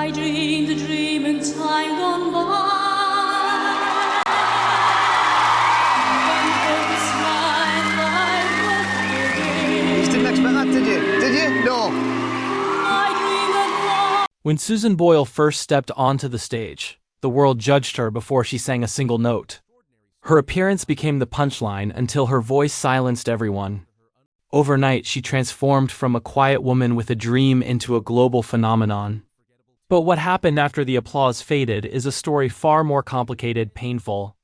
I dreamed a dream in time gone by. You didn't expect that, did you? Did you? No. When Susan Boyle first stepped onto the stage, the world judged her before she sang a single note. Her appearance became the punchline until her voice silenced everyone. Overnight, she transformed from a quiet woman with a dream into a global phenomenon. But what happened after the applause faded is a story far more complicated, painful,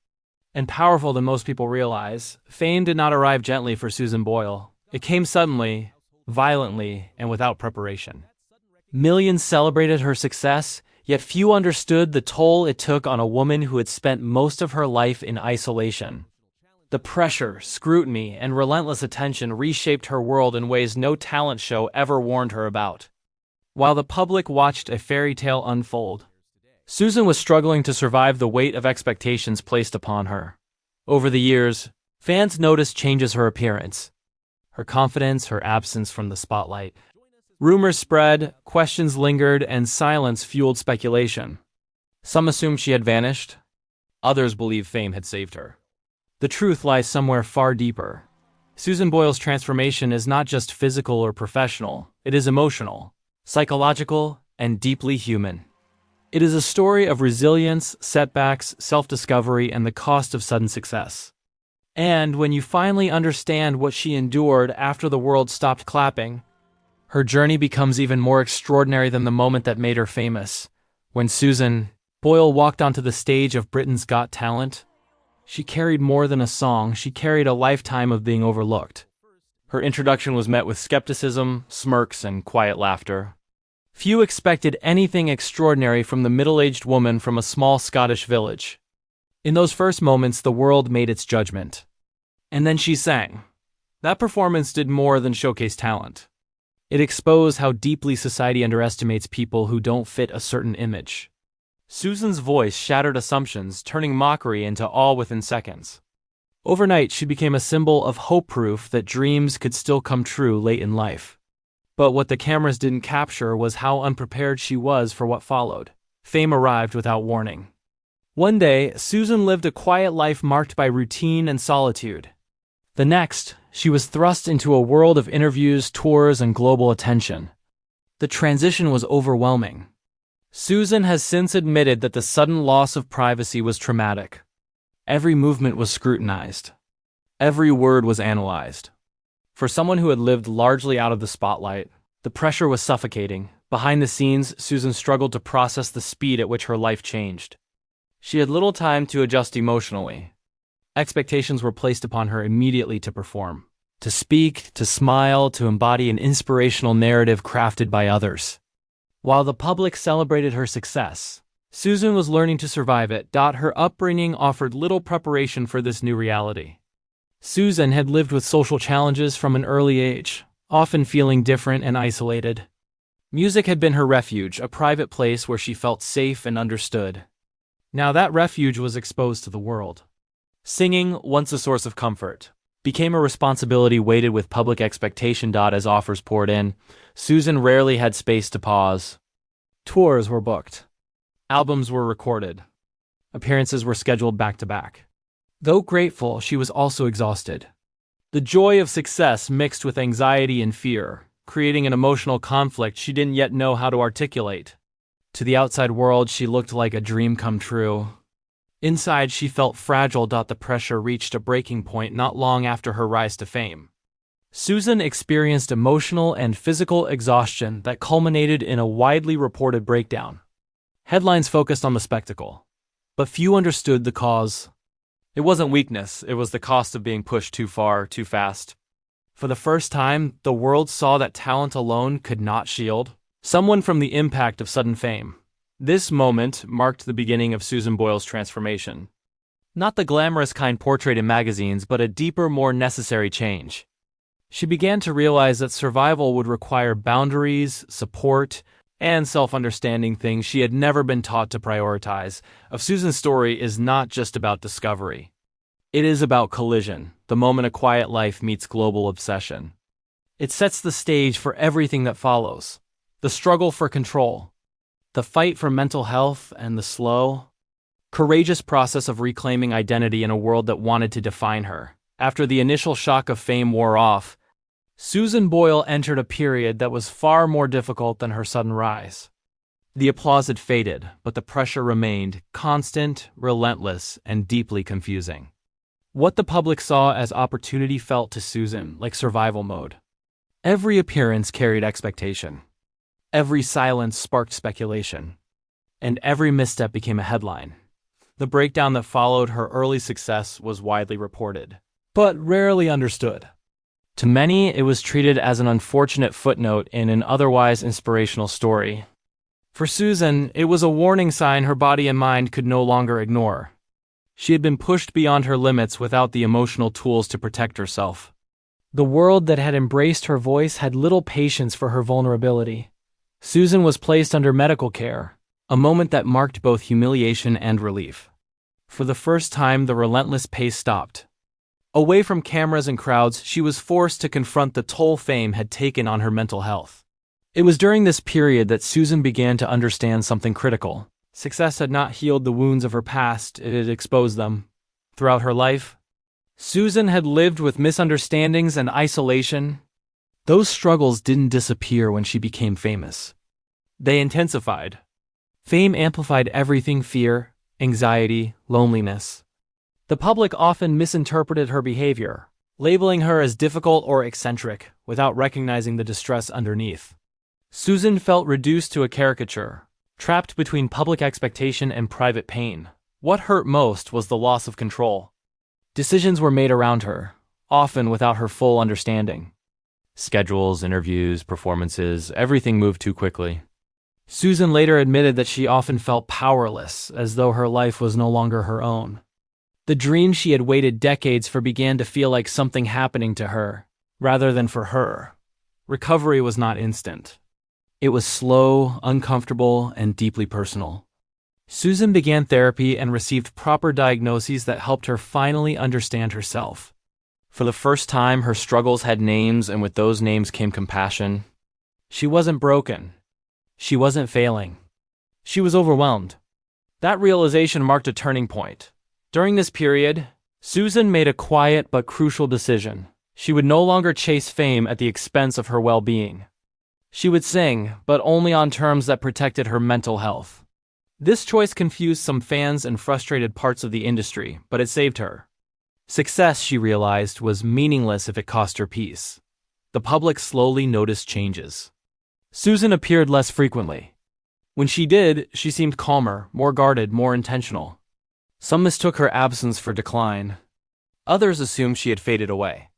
and powerful than most people realize. Fame did not arrive gently for Susan Boyle. It came suddenly, violently, and without preparation. Millions celebrated her success, yet few understood the toll it took on a woman who had spent most of her life in isolation. The pressure, scrutiny, and relentless attention reshaped her world in ways no talent show ever warned her about. While the public watched a fairy tale unfold, Susan was struggling to survive the weight of expectations placed upon her. Over the years, fans noticed changes in her appearance, her confidence, her absence from the spotlight. Rumors spread, questions lingered, and silence fueled speculation. Some assumed she had vanished. Others believed fame had saved her. The truth lies somewhere far deeper. Susan Boyle's transformation is not just physical or professional. It is emotional, psychological, and deeply human. It is a story of resilience, setbacks, self-discovery, and the cost of sudden success. And when you finally understand what she endured after the world stopped clapping, her journey becomes even more extraordinary than the moment that made her famous. When Susan Boyle walked onto the stage of Britain's Got Talent, she carried more than a song, she carried a lifetime of being overlooked. Her introduction was met with skepticism, smirks, and quiet laughter. Few expected anything extraordinary from the middle-aged woman from a small Scottish village. In those first moments, the world made its judgment. And then she sang. That performance did more than showcase talent. It exposed how deeply society underestimates people who don't fit a certain image. Susan's voice shattered assumptions, turning mockery into awe within seconds. Overnight, she became a symbol of hope, proof that dreams could still come true late in life. But what the cameras didn't capture was how unprepared she was for what followed. Fame arrived without warning. One day, Susan lived a quiet life marked by routine and solitude. The next, she was thrust into a world of interviews, tours, and global attention. The transition was overwhelming. Susan has since admitted that the sudden loss of privacy was traumatic. Every movement was scrutinized. Every word was analyzed. For someone who had lived largely out of the spotlight, the pressure was suffocating. Behind the scenes, Susan struggled to process the speed at which her life changed. She had little time to adjust emotionally. Expectations were placed upon her immediately to perform, to speak, to smile, to embody an inspirational narrative crafted by others. While the public celebrated her success, Susan was learning to survive it. Her upbringing offered little preparation for this new reality. Susan had lived with social challenges from an early age, often feeling different and isolated. Music had been her refuge, a private place where she felt safe and understood. Now that refuge was exposed to the world. Singing, once a source of comfort, became a responsibility weighted with public expectation. As offers poured in, Susan rarely had space to pause. Tours were booked. Albums were recorded. Appearances were scheduled back to back. Though grateful, she was also exhausted. The joy of success mixed with anxiety and fear, creating an emotional conflict she didn't yet know how to articulate. To the outside world, she looked like a dream come true. Inside, she felt fragile. The pressure reached a breaking point not long after her rise to fame. Susan experienced emotional and physical exhaustion that culminated in a widely reported breakdown. Headlines focused on the spectacle, but few understood the cause. It wasn't weakness, it was the cost of being pushed too far, too fast. For the first time, the world saw that talent alone could not shield someone from the impact of sudden fame. This moment marked the beginning of Susan Boyle's transformation. Not the glamorous kind portrayed in magazines, but a deeper, more necessary change. She began to realize that survival would require boundaries, support, and self-understanding, things she had never been taught to prioritize. Susan's story is not just about discovery. It is about collision, the moment a quiet life meets global obsession. It sets the stage for everything that follows. The struggle for control, The fight for mental health and the slow, courageous process of reclaiming identity in a world that wanted to define her. After the initial shock of fame wore off, Susan Boyle entered a period that was far more difficult than her sudden rise. The applause had faded, but the pressure remained, constant, relentless, and deeply confusing. What the public saw as opportunity felt to Susan like survival mode. Every appearance carried expectation. Every silence sparked speculation. And every misstep became a headline. The breakdown that followed her early success was widely reported, but rarely understood. To many, it was treated as an unfortunate footnote in an otherwise inspirational story. For Susan, it was a warning sign her body and mind could no longer ignore. She had been pushed beyond her limits without the emotional tools to protect herself. The world that had embraced her voice had little patience for her vulnerability. Susan was placed under medical care, a moment that marked both humiliation and relief. For the first time, the relentless pace stopped. Away from cameras and crowds, she was forced to confront the toll fame had taken on her mental health. It was during this period that Susan began to understand something critical. Success had not healed the wounds of her past, it had exposed them. Throughout her life, Susan had lived with misunderstandings and isolation. Those struggles didn't disappear when she became famous. They intensified. Fame amplified everything: fear, anxiety, loneliness. The public often misinterpreted her behavior, labeling her as difficult or eccentric, without recognizing the distress underneath. Susan felt reduced to a caricature, trapped between public expectation and private pain. What hurt most was the loss of control. Decisions were made around her, often without her full understanding. Schedules, interviews, performances, everything moved too quickly. Susan later admitted that she often felt powerless, as though her life was no longer her own. The dream she had waited decades for began to feel like something happening to her, rather than for her. Recovery was not instant. It was slow, uncomfortable, and deeply personal. Susan began therapy and received proper diagnoses that helped her finally understand herself. For the first time, her struggles had names, and with those names came compassion. She wasn't broken. She wasn't failing. She was overwhelmed. That realization marked a turning point. During this period, Susan made a quiet but crucial decision. She would no longer chase fame at the expense of her well-being. She would sing, but only on terms that protected her mental health. This choice confused some fans and frustrated parts of the industry, but it saved her. Success, she realized, was meaningless if it cost her peace. The public slowly noticed changes. Susan appeared less frequently. When she did, she seemed calmer, more guarded, more intentional. Some mistook her absence for decline. Others assumed she had faded away.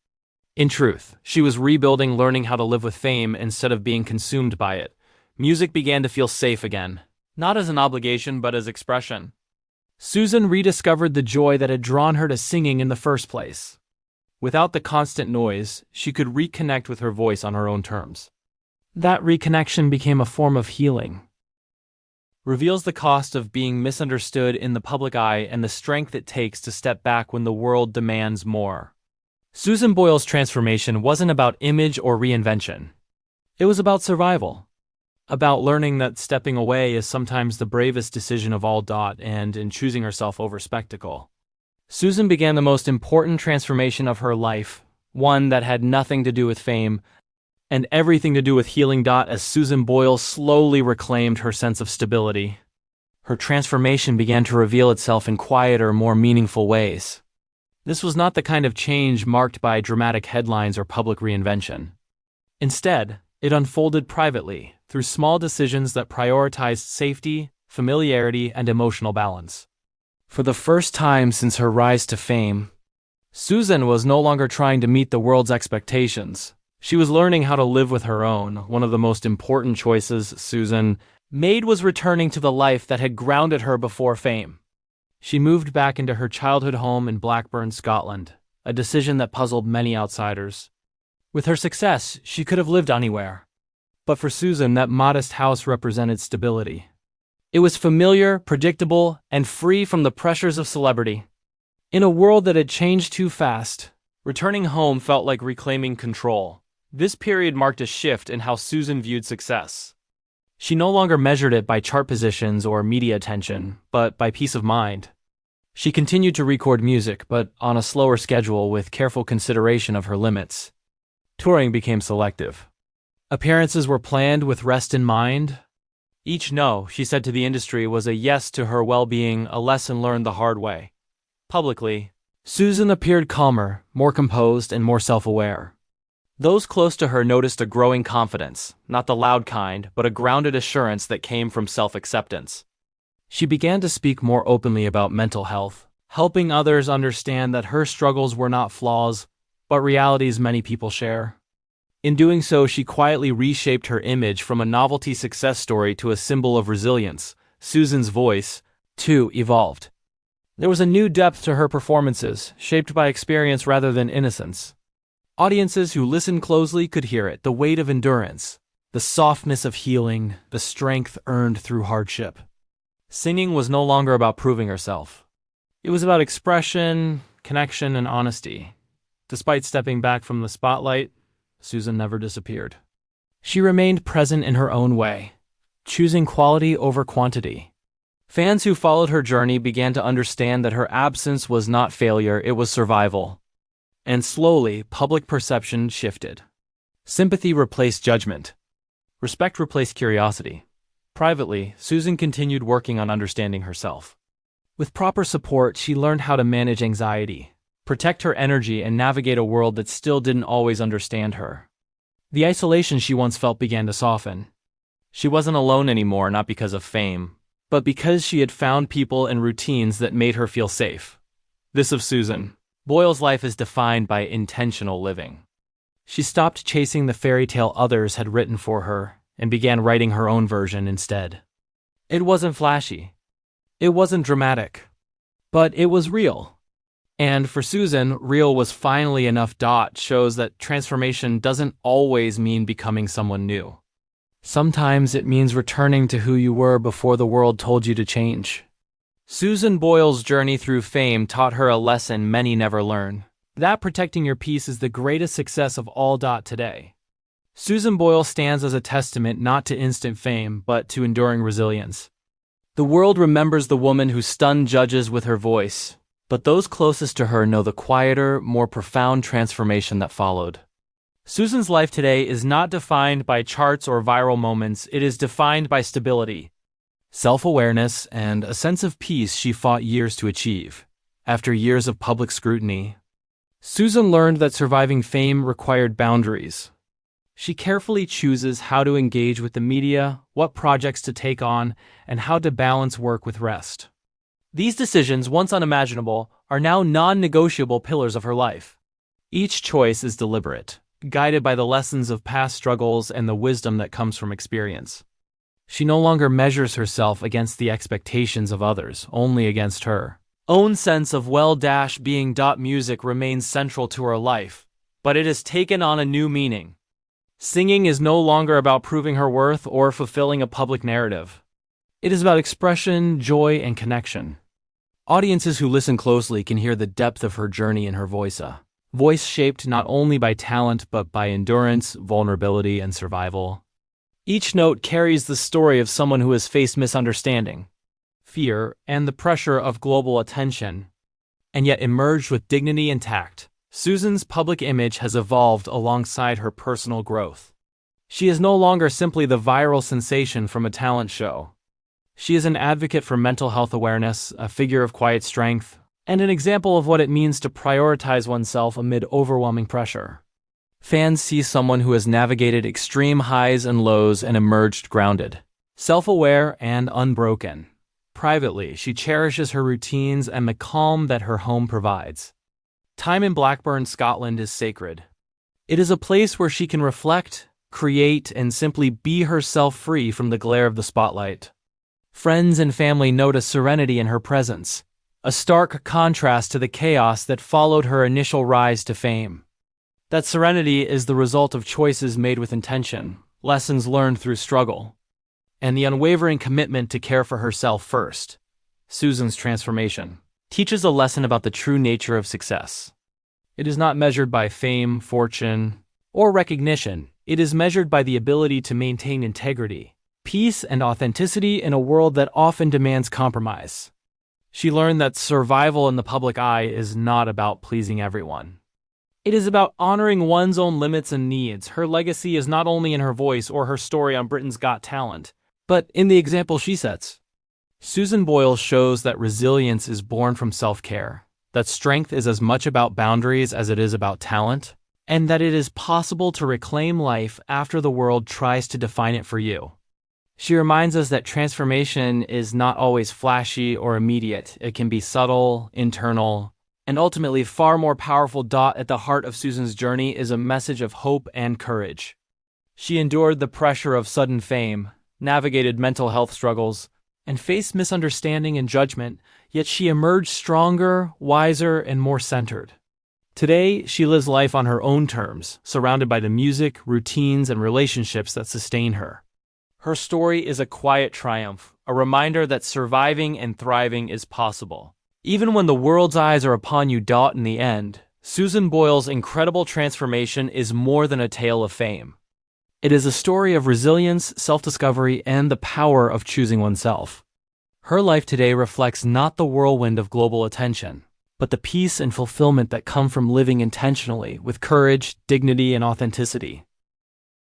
In truth, she was rebuilding, learning how to live with fame instead of being consumed by it. Music began to feel safe again, not as an obligation but as expression. Susan rediscovered the joy that had drawn her to singing in the first place. Without the constant noise, she could reconnect with her voice on her own terms. That reconnection became a form of healing. Reveals the cost of being misunderstood in the public eye and the strength it takes to step back when the world demands more. Susan Boyle's transformation wasn't about image or reinvention. It was about survival. About learning that stepping away is sometimes the bravest decision of all. And in choosing herself over spectacle. Susan began the most important transformation of her life, one that had nothing to do with fame, and everything to do with healing. As Susan Boyle slowly reclaimed her sense of stability, her transformation began to reveal itself in quieter, more meaningful ways. This was not the kind of change marked by dramatic headlines or public reinvention. Instead, it unfolded privately, through small decisions that prioritized safety, familiarity, and emotional balance. For the first time since her rise to fame, Susan was no longer trying to meet the world's expectations. She was learning how to live with her own. One of the most important choices Susan made was returning to the life that had grounded her before fame. She moved back into her childhood home in Blackburn, Scotland, a decision that puzzled many outsiders. With her success, she could have lived anywhere. But for Susan, that modest house represented stability. It was familiar, predictable, and free from the pressures of celebrity. In a world that had changed too fast, returning home felt like reclaiming control. This period marked a shift in how Susan viewed success. She no longer measured it by chart positions or media attention, but by peace of mind. She continued to record music, but on a slower schedule with careful consideration of her limits. Touring became selective. Appearances were planned with rest in mind. Each no, she said to the industry, was a yes to her well-being, a lesson learned the hard way. Publicly, Susan appeared calmer, more composed, and more self-aware. Those close to her noticed a growing confidence, not the loud kind, but a grounded assurance that came from self-acceptance. She began to speak more openly about mental health, helping others understand that her struggles were not flaws, but realities many people share. In doing so, she quietly reshaped her image from a novelty success story to a symbol of resilience. Susan's voice, too, evolved. There was a new depth to her performances, shaped by experience rather than innocence. Audiences who listened closely could hear it, the weight of endurance, the softness of healing, the strength earned through hardship. Singing was no longer about proving herself. It was about expression, connection, and honesty. Despite stepping back from the spotlight, Susan never disappeared. She remained present in her own way, choosing quality over quantity. Fans who followed her journey began to understand that her absence was not failure, it was survival. And slowly, public perception shifted. Sympathy replaced judgment. Respect replaced curiosity. Privately, Susan continued working on understanding herself. With proper support, she learned how to manage anxiety, protect her energy, and navigate a world that still didn't always understand her. The isolation she once felt began to soften. She wasn't alone anymore, not because of fame, but because she had found people and routines that made her feel safe. This of Susan. Boyle's life is defined by intentional living. She stopped chasing the fairy tale others had written for her and began writing her own version instead. It wasn't flashy. It wasn't dramatic. But it was real. And for Susan, real was finally enough. Shows that transformation doesn't always mean becoming someone new. Sometimes it means returning to who you were before the world told you to change. Susan Boyle's journey through fame taught her a lesson many never learn. That protecting your peace is the greatest success of all. Today, Susan Boyle stands as a testament not to instant fame, but to enduring resilience. The world remembers the woman who stunned judges with her voice, but those closest to her know the quieter, more profound transformation that followed. Susan's life today is not defined by charts or viral moments, it is defined by stability, self-awareness, and a sense of peace she fought years to achieve. After years of public scrutiny, Susan learned that surviving fame required boundaries. She carefully chooses how to engage with the media, what projects to take on, and how to balance work with rest. These decisions, once unimaginable, are now non-negotiable pillars of her life. Each choice is deliberate, guided by the lessons of past struggles and the wisdom that comes from experience. She no longer measures herself against the expectations of others, only against her own sense of well-being. Music remains central to her life, but it has taken on a new meaning. Singing is no longer about proving her worth or fulfilling a public narrative. It is about expression, joy, and connection. Audiences who listen closely can hear the depth of her journey in her voice, a voice shaped not only by talent but by endurance, vulnerability, and survival. Each note carries the story of someone who has faced misunderstanding, fear, and the pressure of global attention, and yet emerged with dignity and tact. Susan's public image has evolved alongside her personal growth. She is no longer simply the viral sensation from a talent show. She is an advocate for mental health awareness, a figure of quiet strength, and an example of what it means to prioritize oneself amid overwhelming pressure. Fans see someone who has navigated extreme highs and lows and emerged grounded, self-aware, and unbroken. Privately, she cherishes her routines and the calm that her home provides. Time in Blackburn, Scotland is sacred. It is a place where she can reflect, create, and simply be herself, free from the glare of the spotlight. Friends and family notice serenity in her presence, a stark contrast to the chaos that followed her initial rise to fame. That serenity is the result of choices made with intention, lessons learned through struggle, and the unwavering commitment to care for herself first. Susan's transformation teaches a lesson about the true nature of success. It is not measured by fame, fortune, or recognition. It is measured by the ability to maintain integrity, peace and authenticity in a world that often demands compromise. She learned that survival in the public eye is not about pleasing everyone. It is about honoring one's own limits and needs. Her legacy is not only in her voice or her story on Britain's Got Talent, but in the example she sets. Susan Boyle shows that resilience is born from self-care, that strength is as much about boundaries as it is about talent, and that it is possible to reclaim life after the world tries to define it for you. She reminds us that transformation is not always flashy or immediate. It can be subtle, internal, and ultimately far more powerful. At the heart of Susan's journey is a message of hope and courage. She endured the pressure of sudden fame, navigated mental health struggles, and faced misunderstanding and judgment, yet she emerged stronger, wiser, and more centered. Today, she lives life on her own terms, surrounded by the music, routines, and relationships that sustain her. Her story is a quiet triumph, a reminder that surviving and thriving is possible, even when the world's eyes are upon you. In the end, Susan Boyle's incredible transformation is more than a tale of fame. It is a story of resilience, self-discovery, and the power of choosing oneself. Her life today reflects not the whirlwind of global attention, but the peace and fulfillment that come from living intentionally with courage, dignity, and authenticity.